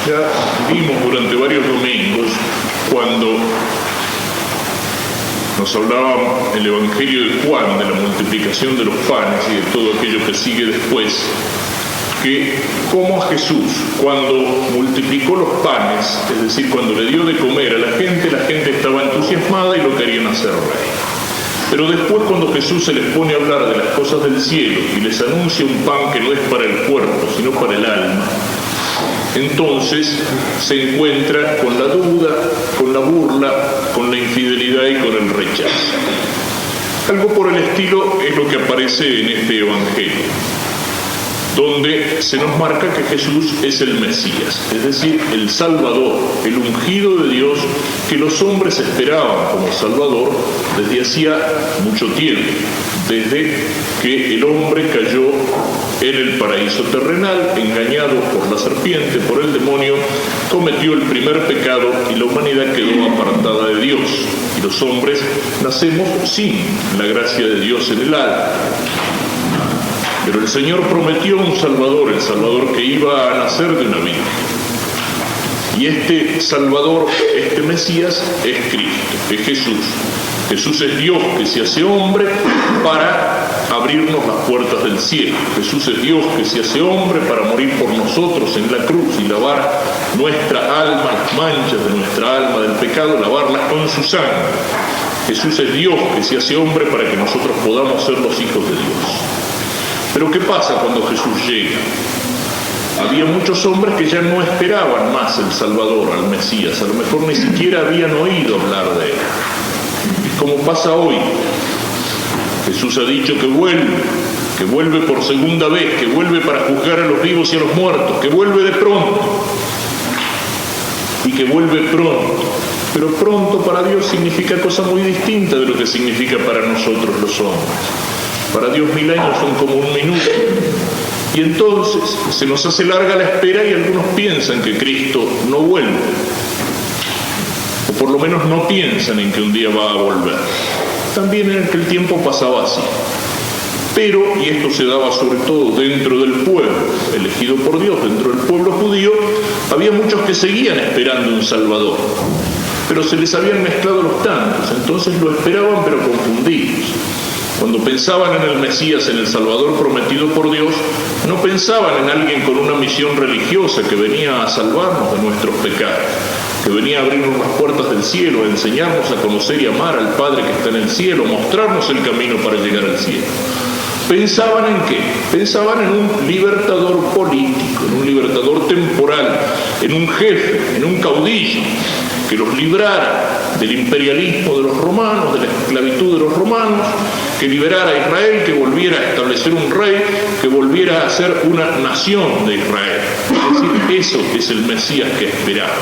Ya vimos durante varios domingos cuando nos hablaba el Evangelio de Juan de la multiplicación de los panes y de todo aquello que sigue después, que como a Jesús, cuando multiplicó los panes, es decir, cuando le dio de comer a la gente estaba entusiasmada y lo querían hacer rey. Pero después, cuando Jesús se les pone a hablar de las cosas del cielo y les anuncia un pan que no es para el cuerpo, sino para el alma, entonces se encuentra con la duda, con la burla, con la infidelidad y con el rechazo. Algo por el estilo es lo que aparece en este Evangelio, donde se nos marca que Jesús es el Mesías, es decir, el Salvador, el ungido de Dios que los hombres esperaban como Salvador desde hacía mucho tiempo, desde que el hombre cayó en el paraíso terrenal, engañado por la serpiente, por el demonio, cometió el primer pecado y la humanidad quedó apartada de Dios. Y los hombres nacemos sin la gracia de Dios en el alma. Pero el Señor prometió un Salvador, el Salvador que iba a nacer de una virgen. Y este Salvador, este Mesías, es Cristo, es Jesús. Jesús es Dios que se hace hombre para abrirnos las puertas del cielo. Jesús es Dios que se hace hombre para morir por nosotros en la cruz y lavar nuestra alma, las manchas de nuestra alma del pecado, lavarlas con su sangre. Jesús es Dios que se hace hombre para que nosotros podamos ser los hijos de Dios. Pero ¿qué pasa cuando Jesús llega? Había muchos hombres que ya no esperaban más el Salvador, al Mesías, a lo mejor ni siquiera habían oído hablar de él. Es como pasa hoy. Jesús ha dicho que vuelve por segunda vez, que vuelve para juzgar a los vivos y a los muertos, que vuelve de pronto y que vuelve pronto. Pero pronto para Dios significa cosa muy distinta de lo que significa para nosotros los hombres. Para Dios 1000 años son como un minuto. Y entonces se nos hace larga la espera y algunos piensan que Cristo no vuelve. O por lo menos no piensan en que un día va a volver. También en aquel tiempo pasaba así. Pero, y esto se daba sobre todo dentro del pueblo, elegido por Dios, dentro del pueblo judío, había muchos que seguían esperando un Salvador. Pero se les habían mezclado los tantos, entonces lo esperaban pero confundidos. Cuando pensaban en el Mesías, en el Salvador prometido por Dios, no pensaban en alguien con una misión religiosa que venía a salvarnos de nuestros pecados, que venía a abrirnos las puertas del cielo, a enseñarnos a conocer y amar al Padre que está en el cielo, mostrarnos el camino para llegar al cielo. ¿Pensaban en qué? Pensaban en un libertador político, en un libertador temporal, en un jefe, en un caudillo, que los librara del imperialismo de los romanos, de la esclavitud de los romanos, que liberara a Israel, que volviera a establecer un rey, que volviera a ser una nación de Israel. Es decir, eso es el Mesías que esperaba.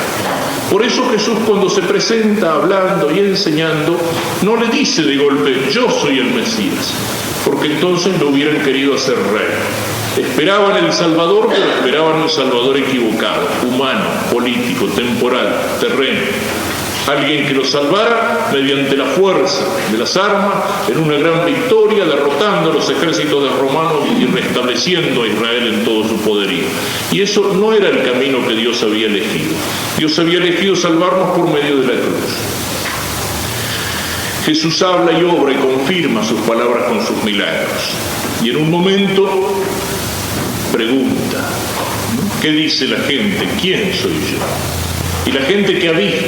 Por eso Jesús, cuando se presenta hablando y enseñando, no le dice de golpe, yo soy el Mesías, porque entonces lo hubieran querido hacer rey. Esperaban el Salvador, pero esperaban un Salvador equivocado, humano, político, temporal, terreno. Alguien que los salvara mediante la fuerza de las armas, en una gran victoria, derrotando a los ejércitos de romanos y restableciendo a Israel en todo su poderío. Y eso no era el camino que Dios había elegido. Dios había elegido salvarnos por medio de la cruz. Jesús habla y obra y confirma sus palabras con sus milagros. Y en un momento pregunta, ¿qué dice la gente? ¿Quién soy yo? Y la gente que ha visto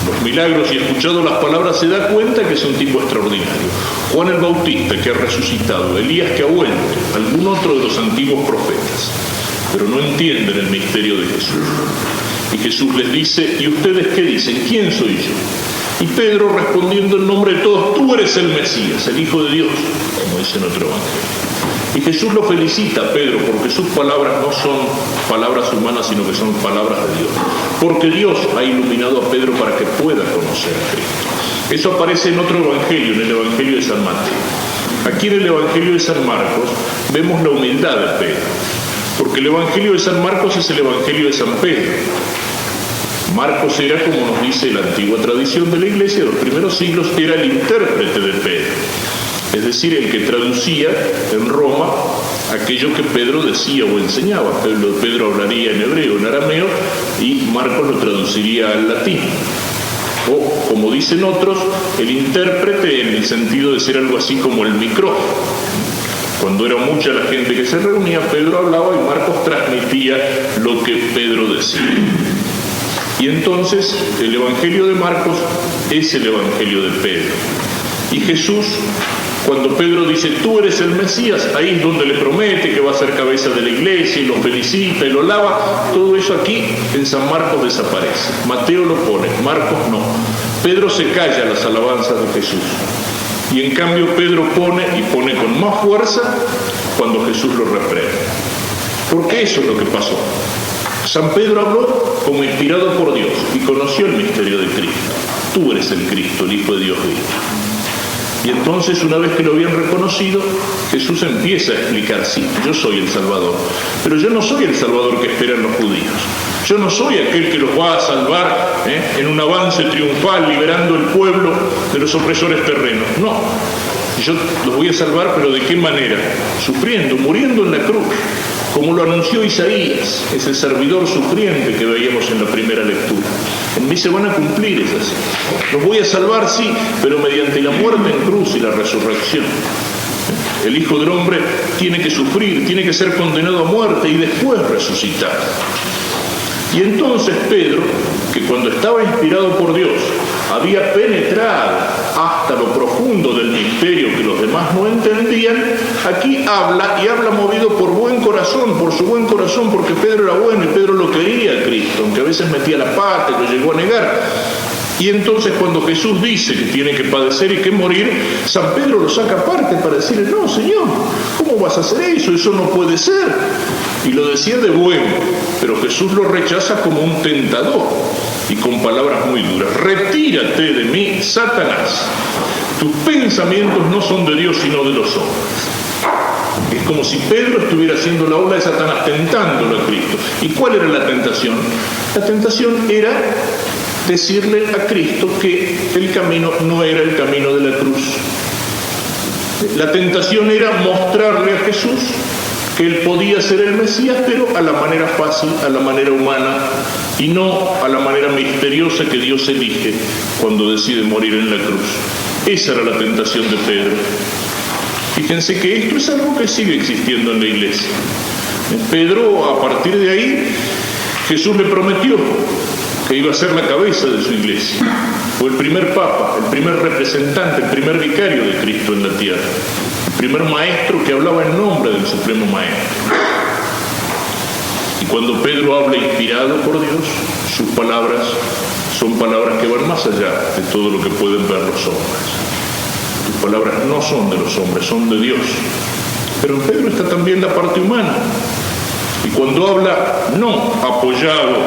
los milagros y escuchado las palabras se da cuenta que es un tipo extraordinario. Juan el Bautista, que ha resucitado, Elías, que ha vuelto, algún otro de los antiguos profetas, pero no entienden el misterio de Jesús. Y Jesús les dice, ¿y ustedes qué dicen? ¿Quién soy yo? Y Pedro, respondiendo en nombre de todos, tú eres el Mesías, el Hijo de Dios, como dice en otro evangelio. Y Jesús lo felicita a Pedro porque sus palabras no son palabras humanas, sino que son palabras de Dios. Porque Dios ha iluminado a Pedro para que pueda conocer a Cristo. Eso aparece en otro evangelio, en el Evangelio de San Mateo. Aquí en el Evangelio de San Marcos vemos la humildad de Pedro. Porque el Evangelio de San Marcos es el Evangelio de San Pedro. Marcos era, como nos dice la antigua tradición de la Iglesia de los primeros siglos, era el intérprete de Pedro. Es decir, el que traducía en Roma aquello que Pedro decía o enseñaba. Pedro hablaría en hebreo, en arameo, y Marcos lo traduciría al latín. O, como dicen otros, el intérprete en el sentido de ser algo así como el micrófono. Cuando era mucha la gente que se reunía, Pedro hablaba y Marcos transmitía lo que Pedro decía. Y entonces el Evangelio de Marcos es el Evangelio de Pedro. Y Jesús, cuando Pedro dice, tú eres el Mesías, ahí es donde le promete que va a ser cabeza de la iglesia y lo felicita y lo alaba. Todo eso aquí en San Marcos desaparece. Mateo lo pone, Marcos no. Pedro se calla las alabanzas de Jesús. Y en cambio Pedro pone con más fuerza cuando Jesús lo reprende. Porque eso es lo que pasó. San Pedro habló como inspirado por Dios y conoció el misterio de Cristo. Tú eres el Cristo, el Hijo de Dios vivo. Y entonces, una vez que lo habían reconocido, Jesús empieza a explicar, sí, yo soy el Salvador, pero yo no soy el Salvador que esperan los judíos. Yo no soy aquel que los va a salvar en un avance triunfal, liberando el pueblo de los opresores terrenos. No, yo los voy a salvar, pero ¿de qué manera? Sufriendo, muriendo en la cruz, como lo anunció Isaías, ese servidor sufriente que veíamos en la primera lectura. En mí se van a cumplir esas. Los voy a salvar, sí, pero mediante la muerte en cruz y la resurrección. El Hijo del Hombre tiene que sufrir, tiene que ser condenado a muerte y después resucitar. Y entonces Pedro, que cuando estaba inspirado por Dios, había penetrado hasta lo profundo del misterio que los demás no entendían, aquí habla, y habla movido por buen corazón, por su buen corazón, porque Pedro era bueno y Pedro lo quería a Cristo, aunque a veces metía la pata y lo llegó a negar. Y entonces cuando Jesús dice que tiene que padecer y que morir, San Pedro lo saca aparte para decirle, no, Señor, ¿cómo vas a hacer eso? Eso no puede ser. Y lo decía de bueno, pero Jesús lo rechaza como un tentador y con palabras muy duras. Retírate de mí, Satanás. Tus pensamientos no son de Dios, sino de los hombres. Es como si Pedro estuviera haciendo la obra de Satanás, tentándolo a Cristo. ¿Y cuál era la tentación? La tentación era decirle a Cristo que el camino no era el camino de la cruz. La tentación era mostrarle a Jesús que él podía ser el Mesías, pero a la manera fácil, a la manera humana, y no a la manera misteriosa que Dios elige cuando decide morir en la cruz. Esa era la tentación de Pedro. Fíjense que esto es algo que sigue existiendo en la iglesia. Pedro, a partir de ahí, Jesús le prometió que iba a ser la cabeza de su iglesia. Fue el primer papa, el primer representante, el primer vicario de Cristo en la tierra. El primer maestro que hablaba en nombre del Supremo Maestro. Y cuando Pedro habla inspirado por Dios, sus palabras son palabras que van más allá de todo lo que pueden ver los hombres. Sus palabras no son de los hombres, son de Dios. Pero en Pedro está también la parte humana. Y cuando habla, no apoyado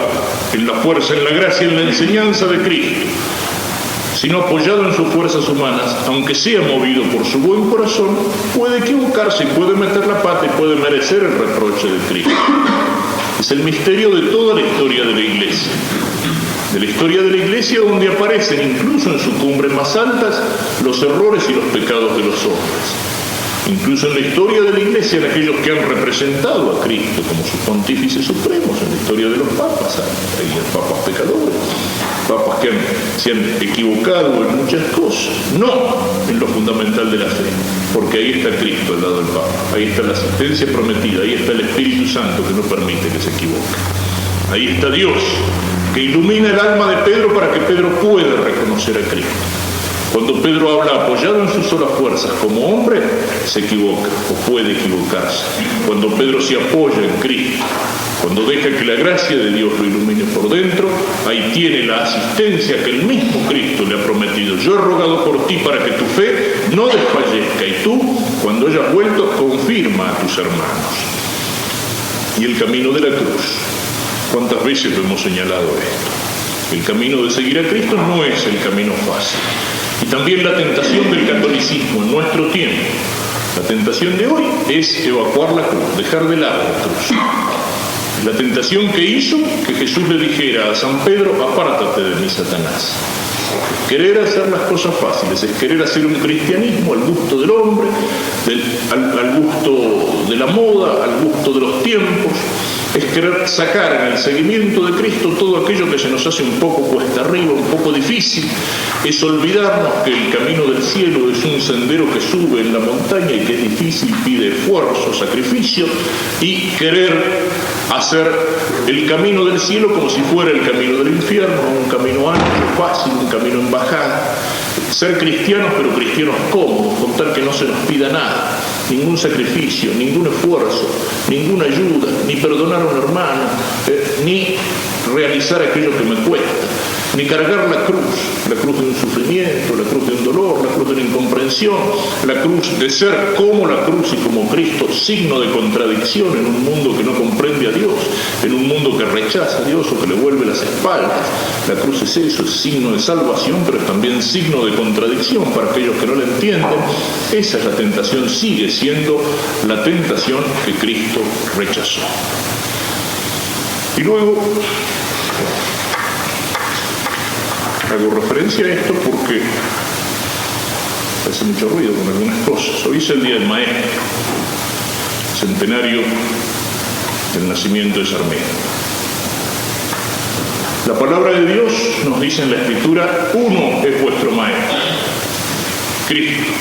en la fuerza, en la gracia, en la enseñanza de Cristo, sino apoyado en sus fuerzas humanas, aunque sea movido por su buen corazón, puede equivocarse y puede meter la pata y puede merecer el reproche de Cristo. Es el misterio de toda la historia de la iglesia. De la historia de la iglesia, donde aparecen incluso en sus cumbres más altas los errores y los pecados de los hombres. Incluso en la historia de la iglesia, en aquellos que han representado a Cristo como sus pontífices supremos, en la historia de los papas, hay papas pecadores, papas que se han equivocado en muchas cosas, no en lo fundamental de la fe, porque ahí está Cristo al lado del Papa, ahí está la asistencia prometida, ahí está el Espíritu Santo que no permite que se equivoque, ahí está Dios que ilumina el alma de Pedro para que Pedro pueda reconocer a Cristo. Cuando Pedro habla apoyado en sus solas fuerzas como hombre, se equivoca o puede equivocarse. Cuando Pedro se apoya en Cristo, cuando deja que la gracia de Dios lo ilumine por dentro, ahí tiene la asistencia que el mismo Cristo le ha prometido. Yo he rogado por ti para que tu fe no desfallezca y tú, cuando hayas vuelto, confirma a tus hermanos. Y el camino de la cruz. ¿Cuántas veces lo hemos señalado esto? El camino de seguir a Cristo no es el camino fácil. Y también la tentación del catolicismo en nuestro tiempo. La tentación de hoy es evacuar la cruz, dejar de lado la cruz. La tentación que hizo que Jesús le dijera a San Pedro, apártate de mí, Satanás. Querer hacer las cosas fáciles, es querer hacer un cristianismo al gusto del hombre, al gusto de la moda, al gusto de los tiempos. Es querer sacar en el seguimiento de Cristo todo aquello que se nos hace un poco cuesta arriba, un poco difícil. Es olvidarnos que el camino del cielo es un sendero que sube en la montaña y que es difícil, pide esfuerzo, sacrificio, y querer hacer el camino del cielo como si fuera el camino del infierno, un camino ancho, fácil, un camino en bajada. Ser cristianos, pero cristianos cómodos, con tal que no se nos pida nada, ningún sacrificio, ningún esfuerzo, ninguna ayuda, ni perdonar a un hermano, ni realizar aquello que me cuesta, ni cargar la cruz de un sufrimiento, la cruz de un dolor, la cruz de una incomprensión, la cruz de ser como la cruz y como Cristo, signo de contradicción en un mundo que no comprende a Dios, en un mundo que rechaza a Dios o que le vuelve las espaldas. La cruz es eso, es signo de salvación, pero es también signo de contradicción para aquellos que no la entienden. Esa es la tentación, sigue siendo la tentación que Cristo rechazó. Y luego hago referencia a esto porque hace mucho ruido con algunas cosas. Hoy es el Día del Maestro, centenario del nacimiento de Sarmiento. La palabra de Dios nos dice en la Escritura: uno es vuestro Maestro, Cristo.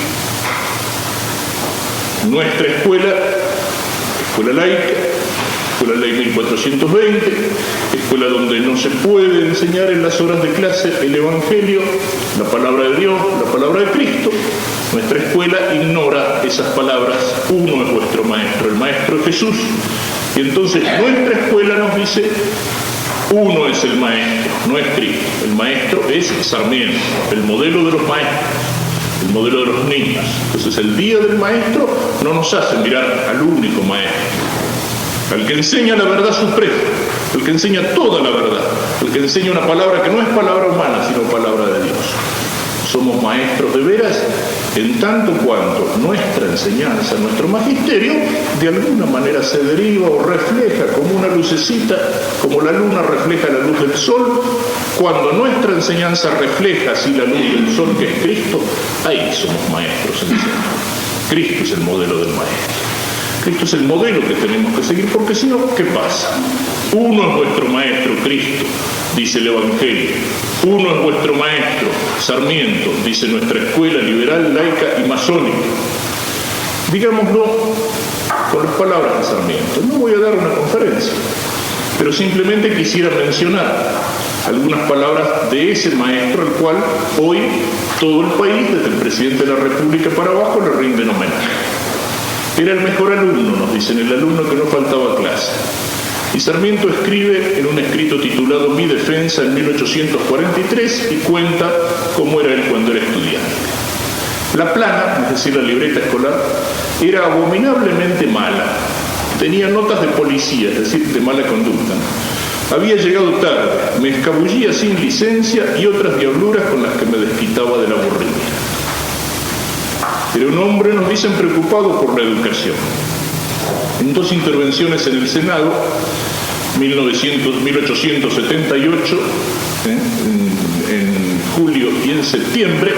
Nuestra escuela laica, escuela ley 1420, escuela donde no se puede enseñar en las horas de clase el Evangelio, la palabra de Dios, la palabra de Cristo. Nuestra escuela ignora esas palabras: uno es vuestro Maestro, el Maestro es Jesús. Y entonces nuestra escuela nos dice: uno es el Maestro, no es Cristo. El Maestro es Sarmiento, el modelo de los maestros, el modelo de los niños. Entonces el Día del Maestro no nos hace mirar al único Maestro, al que enseña la verdad suprema, al que enseña toda la verdad, al que enseña una palabra que no es palabra humana, sino palabra de Dios. Somos maestros de veras en tanto cuanto nuestra enseñanza, nuestro magisterio, de alguna manera se deriva o refleja como una lucecita, como la luna refleja la luz del sol. Cuando nuestra enseñanza refleja así la luz del sol, que es Cristo, ahí somos maestros en el centro. Cristo es el modelo del maestro. Cristo es el modelo que tenemos que seguir, porque si no, ¿qué pasa? Uno es vuestro Maestro, Cristo, dice el Evangelio. Uno es vuestro Maestro, Sarmiento, dice nuestra escuela liberal, laica y masónica. Digámoslo con las palabras de Sarmiento. No voy a dar una conferencia, pero simplemente quisiera mencionar algunas palabras de ese maestro al cual hoy todo el país, desde el presidente de la República para abajo, le rinden homenaje. Era el mejor alumno, nos dicen, el alumno que no faltaba a clase. Y Sarmiento escribe en un escrito titulado Mi defensa en 1843 y cuenta cómo era él cuando era estudiante. La plana, es decir, la libreta escolar, era abominablemente mala. Tenía notas de policía, es decir, de mala conducta. Había llegado tarde, me escabullía sin licencia y otras diabluras con las que me desquitaba del aburrimiento. Era un hombre, nos dicen, preocupado por la educación. En dos intervenciones en el Senado, 1878, en julio y en septiembre,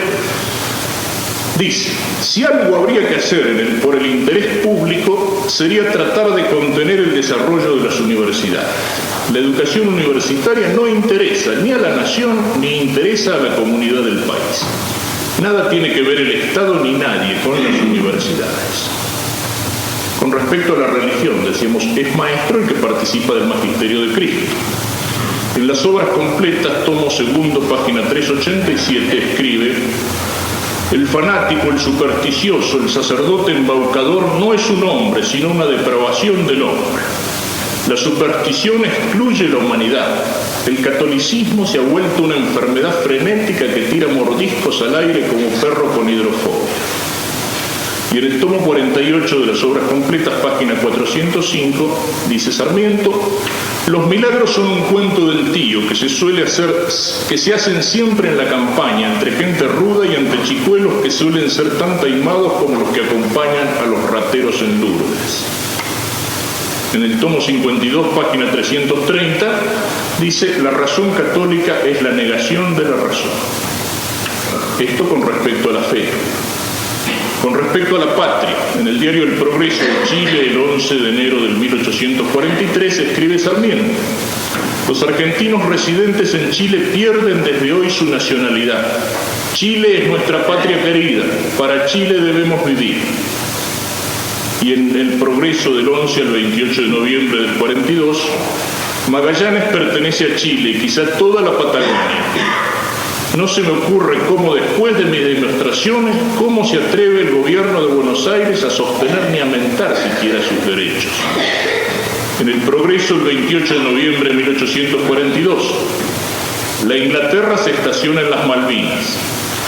dice: si algo habría que hacer por el interés público, sería tratar de contener el desarrollo de las universidades. La educación universitaria no interesa ni a la nación ni interesa a la comunidad del país. Nada tiene que ver el Estado ni nadie con las universidades. Con respecto a la religión, decíamos, es maestro el que participa del magisterio de Cristo. En las obras completas, tomo segundo, página 387, escribe: el fanático, el supersticioso, el sacerdote embaucador no es un hombre, sino una depravación del hombre. La superstición excluye la humanidad. El catolicismo se ha vuelto una enfermedad frenética que tira mordiscos al aire como perro con hidrofobia. Y en el tomo 48 de las obras completas, página 405, dice Sarmiento: los milagros son un cuento del tío que se hacen siempre en la campaña, entre gente ruda y entre chicuelos que suelen ser tan taimados como los que acompañan a los rateros en Lourdes. En el tomo 52, página 330, dice: la razón católica es la negación de la razón. Esto con respecto a la fe. Con respecto a la patria, en el diario El Progreso de Chile, el 11 de enero del 1843, escribe Sarmiento: los argentinos residentes en Chile pierden desde hoy su nacionalidad. Chile es nuestra patria querida, para Chile debemos vivir. Y en El Progreso del 11 al 28 de noviembre del 42, Magallanes pertenece a Chile, quizá toda la Patagonia. No se me ocurre cómo después de mis demostraciones, cómo se atreve el gobierno de Buenos Aires a sostener ni a mentar siquiera sus derechos. En El Progreso, el 28 de noviembre de 1842, la Inglaterra se estaciona en las Malvinas.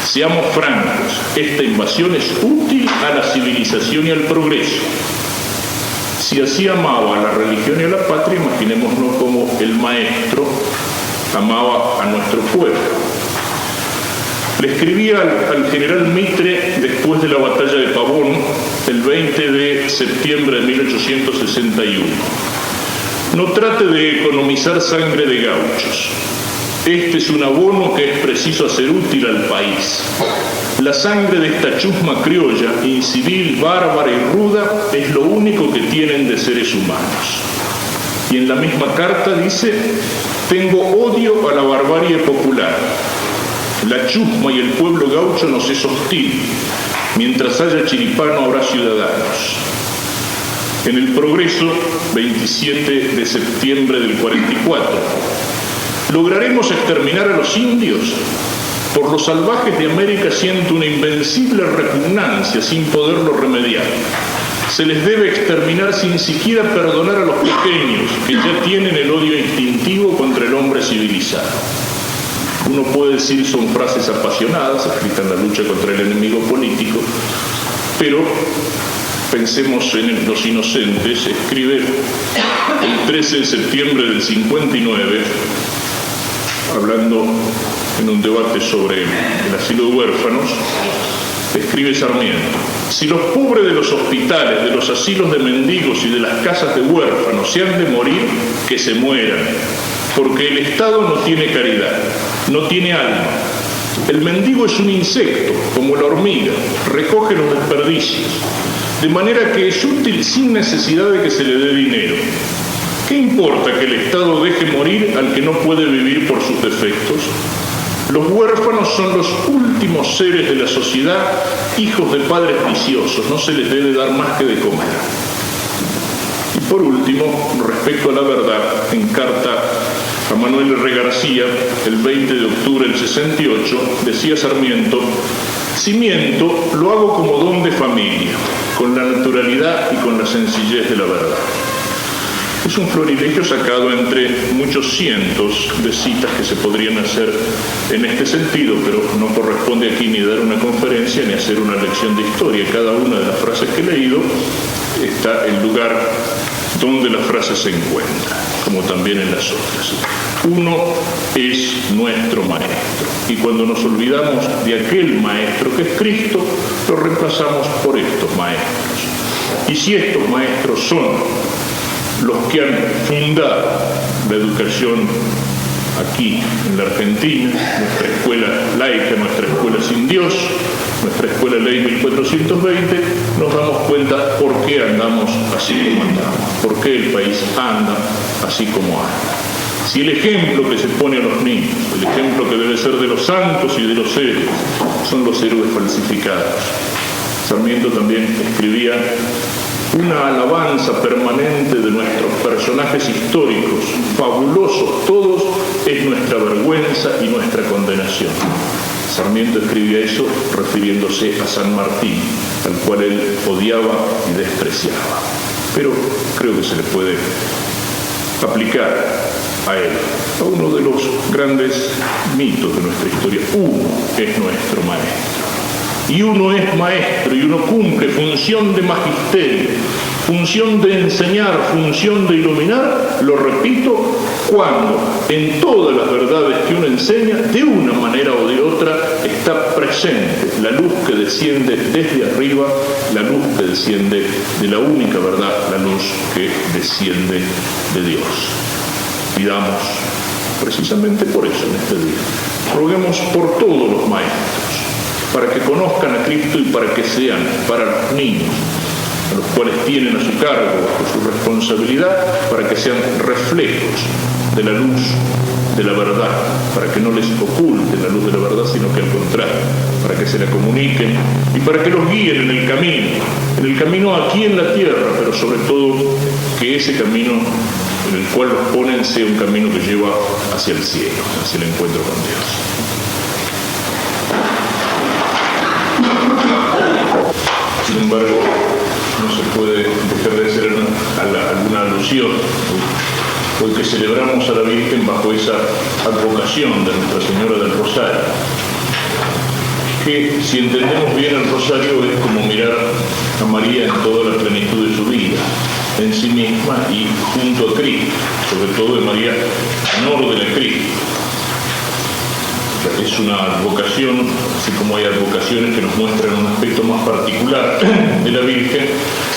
Seamos francos, esta invasión es útil a la civilización y al progreso. Si así amaba a la religión y a la patria, imaginémonos cómo el maestro amaba a nuestro pueblo. Le escribía al general Mitre después de la batalla de Pavón, el 20 de septiembre de 1861. No trate de economizar sangre de gauchos. Este es un abono que es preciso hacer útil al país. La sangre de esta chusma criolla, incivil, bárbara y ruda, es lo único que tienen de seres humanos. Y en la misma carta dice: tengo odio a la barbarie popular. La chusma y el pueblo gaucho nos es hostil. Mientras haya chiripano habrá ciudadanos. En El Progreso, 27 de septiembre del 44. ¿Lograremos exterminar a los indios? Por los salvajes de América siento una invencible repugnancia sin poderlo remediar. Se les debe exterminar sin siquiera perdonar a los pequeños que ya tienen el odio instintivo contra el hombre civilizado. Uno puede decir son frases apasionadas, escritas en la lucha contra el enemigo político, pero pensemos en los inocentes. Escribe el 13 de septiembre del 59, hablando en un debate sobre el asilo de huérfanos, escribe Sarmiento: si los pobres de los hospitales, de los asilos de mendigos y de las casas de huérfanos se han de morir, que se mueran, porque el Estado no tiene caridad, no tiene alma. El mendigo es un insecto, como la hormiga, recoge los desperdicios, de manera que es útil sin necesidad de que se le dé dinero. ¿Qué importa que el Estado deje morir al que no puede vivir por sus defectos? Los huérfanos son los últimos seres de la sociedad, hijos de padres viciosos, no se les debe dar más que de comer. Y por último, respecto a la verdad, en carta a Manuel R. García, el 20 de octubre del 68, decía Sarmiento: si miento, lo hago como don de familia, con la naturalidad y con la sencillez de la verdad. Es un florilegio sacado entre muchos cientos de citas que se podrían hacer en este sentido, pero no corresponde aquí ni dar una conferencia ni hacer una lección de historia. Cada una de las frases que he leído está el lugar donde la frase se encuentra, como también en las otras. Uno es nuestro maestro, y cuando nos olvidamos de aquel maestro que es Cristo, lo reemplazamos por estos maestros. Y si estos maestros son los que han fundado la educación aquí en la Argentina, nuestra escuela laica, nuestra escuela sin Dios, nuestra escuela Ley 1420, nos damos cuenta por qué andamos así como andamos, por qué el país anda así como anda. Si el ejemplo que se pone a los niños, el ejemplo que debe ser de los santos y de los héroes, son los héroes falsificados. Sarmiento también escribía: una alabanza permanente de nuestros personajes históricos, fabulosos todos, es nuestra vergüenza y nuestra condenación. Sarmiento escribía eso refiriéndose a San Martín, al cual él odiaba y despreciaba. Pero creo que se le puede aplicar a él, a uno de los grandes mitos de nuestra historia. Uno es nuestro maestro. Y uno es maestro y uno cumple función de magisterio, función de enseñar, función de iluminar, lo repito, cuando en todas las verdades que uno enseña, de una manera o de otra, está presente la luz que desciende desde arriba, la luz que desciende de la única verdad, la luz que desciende de Dios. Pidamos precisamente por eso en este día. Roguemos por todos los maestros, para que conozcan a Cristo y para que sean para los niños, a los cuales tienen a su cargo, bajo su responsabilidad, para que sean reflejos de la luz de la verdad, para que no les oculte la luz de la verdad, sino que al contrario, para que se la comuniquen y para que los guíen en el camino aquí en la tierra, pero sobre todo que ese camino en el cual los ponen sea un camino que lleva hacia el cielo, hacia el encuentro con Dios. Sin embargo, no se puede dejar de hacer alguna alusión hoy que celebramos a la Virgen bajo esa advocación de Nuestra Señora del Rosario, que si entendemos bien el Rosario es como mirar a María en toda la plenitud de su vida, en sí misma y junto a Cristo, sobre todo de María en orden a Cristo. Es una advocación, así como hay advocaciones que nos muestran un aspecto más particular de la Virgen.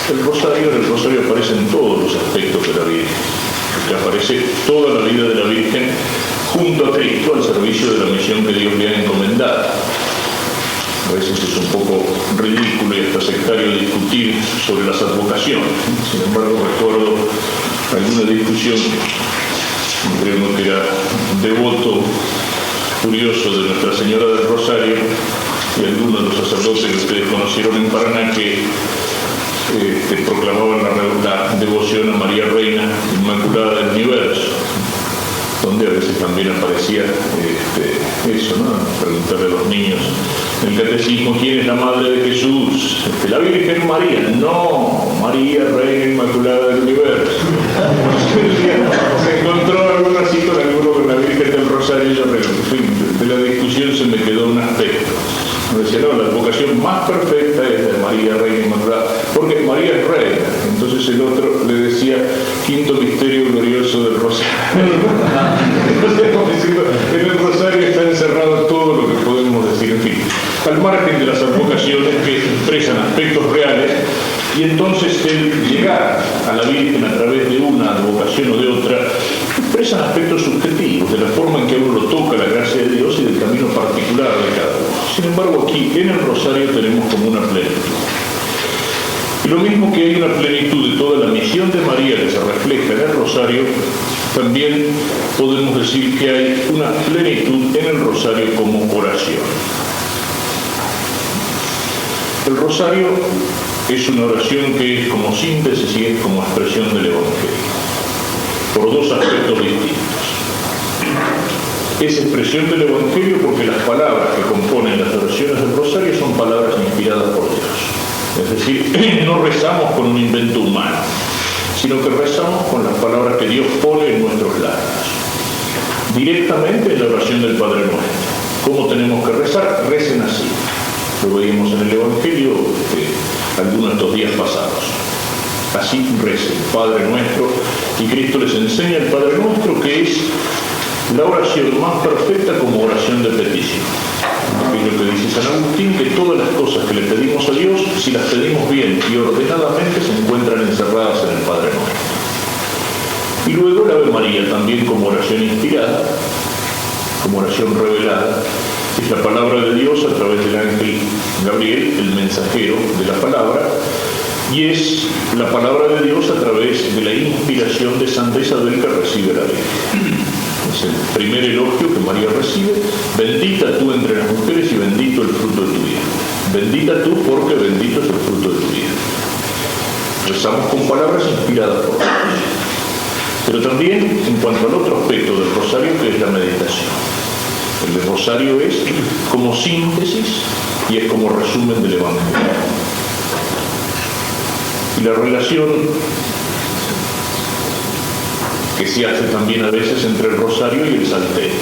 En el Rosario aparecen todos los aspectos de la Virgen, porque aparece toda la vida de la Virgen junto a Cristo al servicio de la misión que Dios le ha encomendado. A veces es un poco ridículo y hasta sectario discutir sobre las advocaciones. Sin embargo, recuerdo alguna discusión, creo que era devoto curioso de Nuestra Señora del Rosario y algunos de los sacerdotes que ustedes conocieron en Paraná que proclamaban la devoción a María Reina Inmaculada del Universo, donde a veces también aparecía eso, ¿no? Preguntarle a los niños en el catecismo quién es la madre de Jesús. La Virgen María. No, María Reina Inmaculada del Universo. Se encontró alguna cita con alguno con la Virgen del Rosario, yo de la discusión se me quedó un aspecto. Me decía, no, la advocación más perfecta es la de María Reina Inmaculada, porque María es reina. Entonces el otro le decía, quinto misterio glorioso del Rosario. En el Rosario está encerrado todo lo que podemos decir, en fin, al margen de las advocaciones que expresan aspectos reales, y entonces el llegar a la Virgen a través de una advocación o de otra expresan aspectos subjetivos de la forma en que uno lo toca la gracia de Dios y del camino particular de cada uno. Sin embargo, aquí en el Rosario tenemos como una plenitud. Y lo mismo que hay una plenitud de toda la misión de María que se refleja en el Rosario, también podemos decir que hay una plenitud en el Rosario como oración. El Rosario es una oración que es como síntesis y es como expresión del Evangelio, por dos aspectos distintos. Es expresión del Evangelio porque las palabras que componen las oraciones del Rosario son palabras inspiradas por Dios. Es decir, no rezamos con un invento humano, sino que rezamos con las palabras que Dios pone en nuestros labios. Directamente en la oración del Padre Nuestro. ¿Cómo tenemos que rezar? Recen así. Lo veíamos en el Evangelio algunos de estos días pasados. Así recen, Padre Nuestro, y Cristo les enseña el Padre Nuestro, que es la oración más perfecta como oración de petición. Aquello que dice San Agustín, que todas las cosas que le pedimos a Dios, si las pedimos bien y ordenadamente, se encuentran encerradas en el Padre Nuestro. Y luego la Ave María, también como oración inspirada, como oración revelada, es la palabra de Dios a través del ángel Gabriel, el mensajero de la palabra, y es la palabra de Dios a través de la inspiración de Santa Isabel que recibe la Virgen. Es el primer elogio que María recibe: bendita tú entre las mujeres y bendito el fruto de tu vientre. Bendita tú porque bendito es el fruto de tu vientre. Rezamos con palabras inspiradas por Dios. Pero también en cuanto al otro aspecto del Rosario, que es la meditación. El Rosario es como síntesis y es como resumen del Evangelio. Y la relación que se hace también a veces entre el Rosario y el Salterio.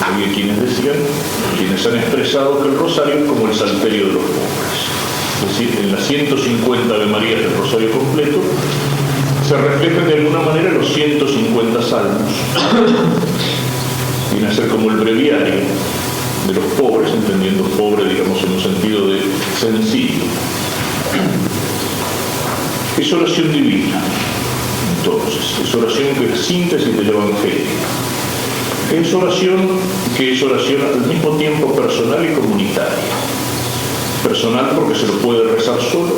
Hay quienes decían, quienes han expresado que el Rosario es como el Salterio de los pobres. Es decir, en las 150 Ave Marías del Rosario completo se reflejan de alguna manera los 150 salmos. Viene a ser como el breviario de los pobres, entendiendo pobre, digamos, en un sentido de sencillo. Es oración divina, entonces, es oración que es síntesis del Evangelio. es oración al mismo tiempo personal y comunitaria. Personal porque se lo puede rezar solo,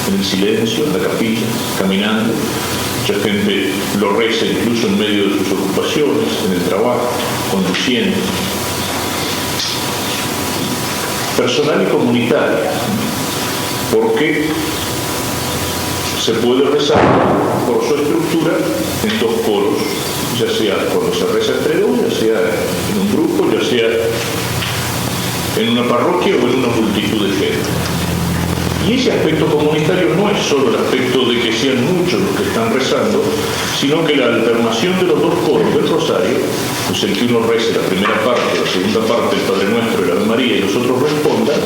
en el silencio, en la capilla, caminando. Mucha gente lo reza incluso en medio de sus ocupaciones, en el trabajo, conduciendo. Personal y comunitaria, porque se puede rezar por su estructura en dos coros, ya sea cuando se reza entre dos, ya sea en un grupo, ya sea en una parroquia o en una multitud de gente. Y ese aspecto comunitario no es solo el aspecto de que sean muchos los que están rezando, sino que la alternación de los dos coros del rosario, pues el que uno rece la primera parte, la segunda parte, el Padre Nuestro y la Ave María, y los otros respondan,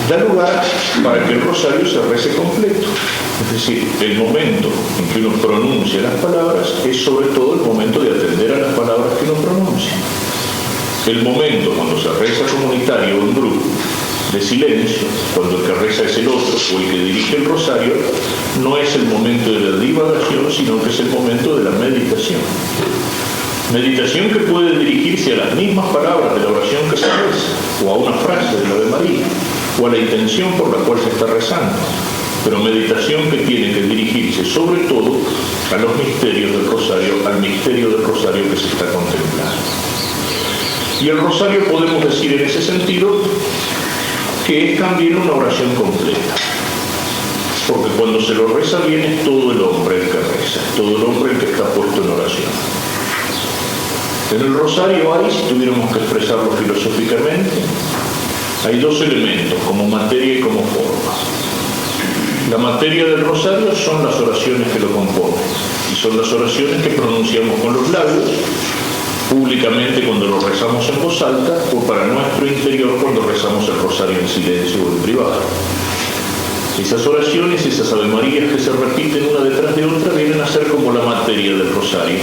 da lugar para que el rosario se rece completo. Es decir, el momento en que uno pronuncia las palabras es sobre todo el momento de atender a las palabras que uno pronuncia. El momento cuando se reza comunitario o en grupo de silencio, cuando el que reza es el otro o el que dirige el rosario, no es el momento de la divagación, sino que es el momento de la meditación. Meditación que puede dirigirse a las mismas palabras de la oración que se reza, o a una frase de la Ave María, o a la intención por la cual se está rezando, pero meditación que tiene que dirigirse sobre todo a los misterios del rosario, al misterio del rosario que se está contemplando. Y el rosario podemos decir en ese sentido que es también una oración completa, porque cuando se lo reza bien es todo el hombre el que reza, todo el hombre el que está puesto en oración. En el rosario hay, si tuviéramos que expresarlo filosóficamente, hay dos elementos, como materia y como forma. La materia del rosario son las oraciones que lo componen, y son las oraciones que pronunciamos con los labios, públicamente cuando lo rezamos en voz alta, o para nuestro interior cuando rezamos el rosario en silencio o en privado. Esas oraciones, esas Ave Marías que se repiten una detrás de otra, vienen a ser como la materia del rosario.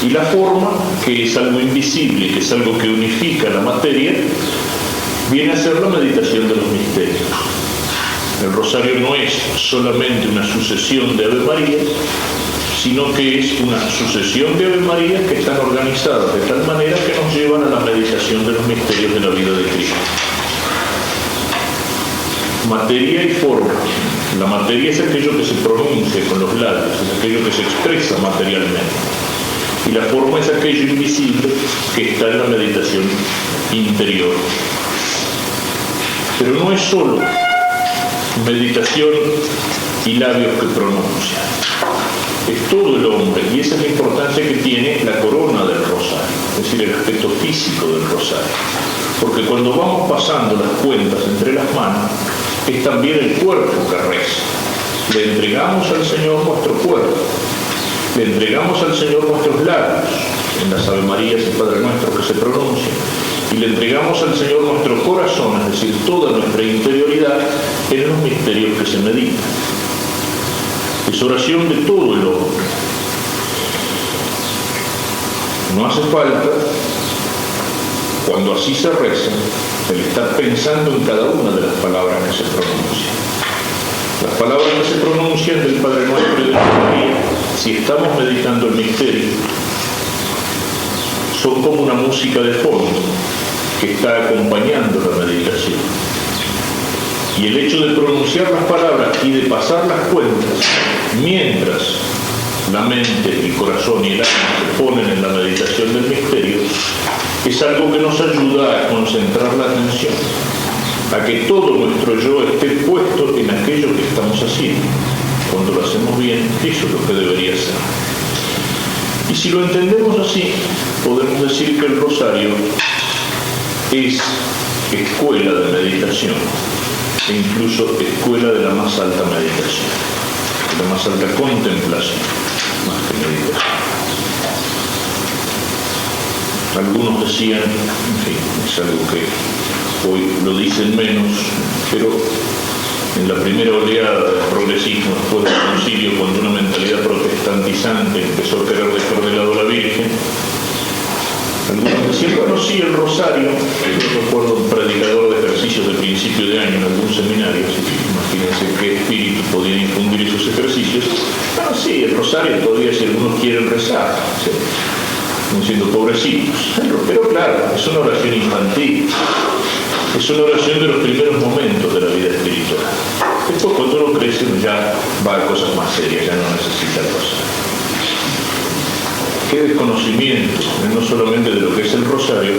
Y la forma, que es algo invisible, que es algo que unifica la materia, viene a ser la meditación de los misterios. El rosario no es solamente una sucesión de Ave Marías, sino que es una sucesión de Ave Marías que están organizadas de tal manera que nos llevan a la meditación de los misterios de la vida de Cristo. Materia y forma. La materia es aquello que se pronuncia con los labios, es aquello que se expresa materialmente. Y la forma es aquello invisible que está en la meditación interior. Pero no es solo meditación y labios que pronuncian. Es todo el hombre, y esa es la importancia que tiene la corona del rosario, es decir, el aspecto físico del rosario. Porque cuando vamos pasando las cuentas entre las manos, es también el cuerpo que reza. Le entregamos al Señor nuestro cuerpo, le entregamos al Señor nuestros labios, en las Ave Marías y Padre Nuestro que se pronuncian, y le entregamos al Señor nuestro corazón, es decir, toda nuestra interioridad, en los misterios que se meditan. Es oración de todo el hombre. No hace falta, cuando así se reza, el estar pensando en cada una de las palabras que se pronuncian. Las palabras que se pronuncian del Padre Nuestro y de la María, si estamos meditando el misterio, son como una música de fondo que está acompañando la meditación. Y el hecho de pronunciar las palabras y de pasar las cuentas, mientras la mente, el corazón y el alma se ponen en la meditación del misterio, es algo que nos ayuda a concentrar la atención, a que todo nuestro yo esté puesto en aquello que estamos haciendo. Cuando lo hacemos bien, eso es lo que debería ser. Y si lo entendemos así, podemos decir que el rosario es escuela de meditación, e incluso escuela de la más alta meditación, de la más alta contemplación, más que meditación. Algunos decían, en fin, es algo que hoy lo dicen menos, pero en la primera oleada del progresismo después del concilio, cuando una mentalidad protestantizante empezó a querer dejar de lado a la Virgen, algunos decían, bueno, sí, el rosario. Yo recuerdo un predicador de ejercicios de principio de año en algún seminario, así que fíjense qué espíritu podía infundir esos ejercicios. Bueno, sí, el rosario todavía si algunos quieren rezar, ¿sí? Como siendo pobrecitos. Pero claro, es una oración infantil. Es una oración de los primeros momentos de la vida espiritual. Después, cuando uno crece, ya va a cosas más serias, ya no necesita el rosario. Qué desconocimiento, no solamente de lo que es el rosario,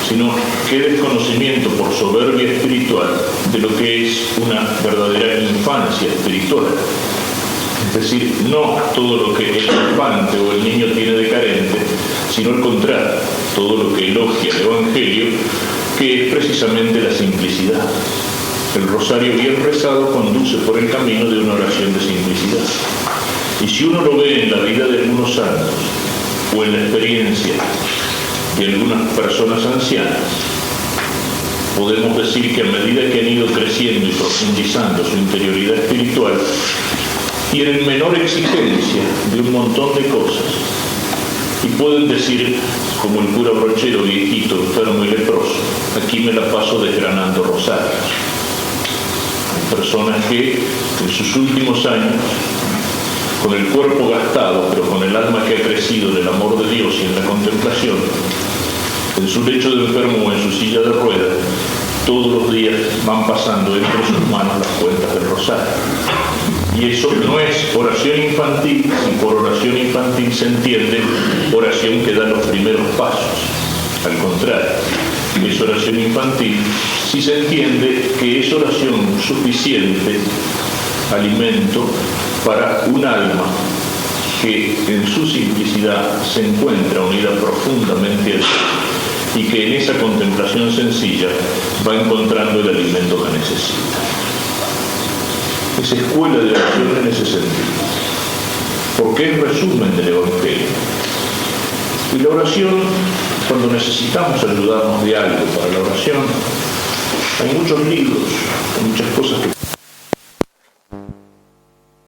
sino qué desconocimiento por soberbia espiritual de lo que es una verdadera infancia espiritual. Es decir, no todo lo que el infante o el niño tiene de carente, sino al contrario, todo lo que elogia el Evangelio, que es precisamente la simplicidad. El rosario bien rezado conduce por el camino de una oración de simplicidad. Y si uno lo ve en la vida de algunos santos, o en la experiencia de algunas personas ancianas, podemos decir que a medida que han ido creciendo y profundizando su interioridad espiritual, tienen menor exigencia de un montón de cosas y pueden decir, como el cura Brochero, viejito, enfermo y leproso, aquí me la paso desgranando rosarios. Hay personas que en sus últimos años, con el cuerpo gastado, pero con el alma que ha crecido en el amor de Dios y en la contemplación, en su lecho de enfermo o en su silla de ruedas, todos los días van pasando entre sus manos las cuentas del rosario. Y eso no es oración infantil, si por oración infantil se entiende oración que da los primeros pasos. Al contrario, es oración infantil si se entiende que es oración suficiente, alimento para un alma que en su simplicidad se encuentra unida profundamente a Dios y que en esa contemplación sencilla va encontrando el alimento que necesita. Es escuela de oración en ese sentido, porque es resumen del Evangelio. Y la oración, cuando necesitamos ayudarnos de algo para la oración, hay muchos libros, hay muchas cosas que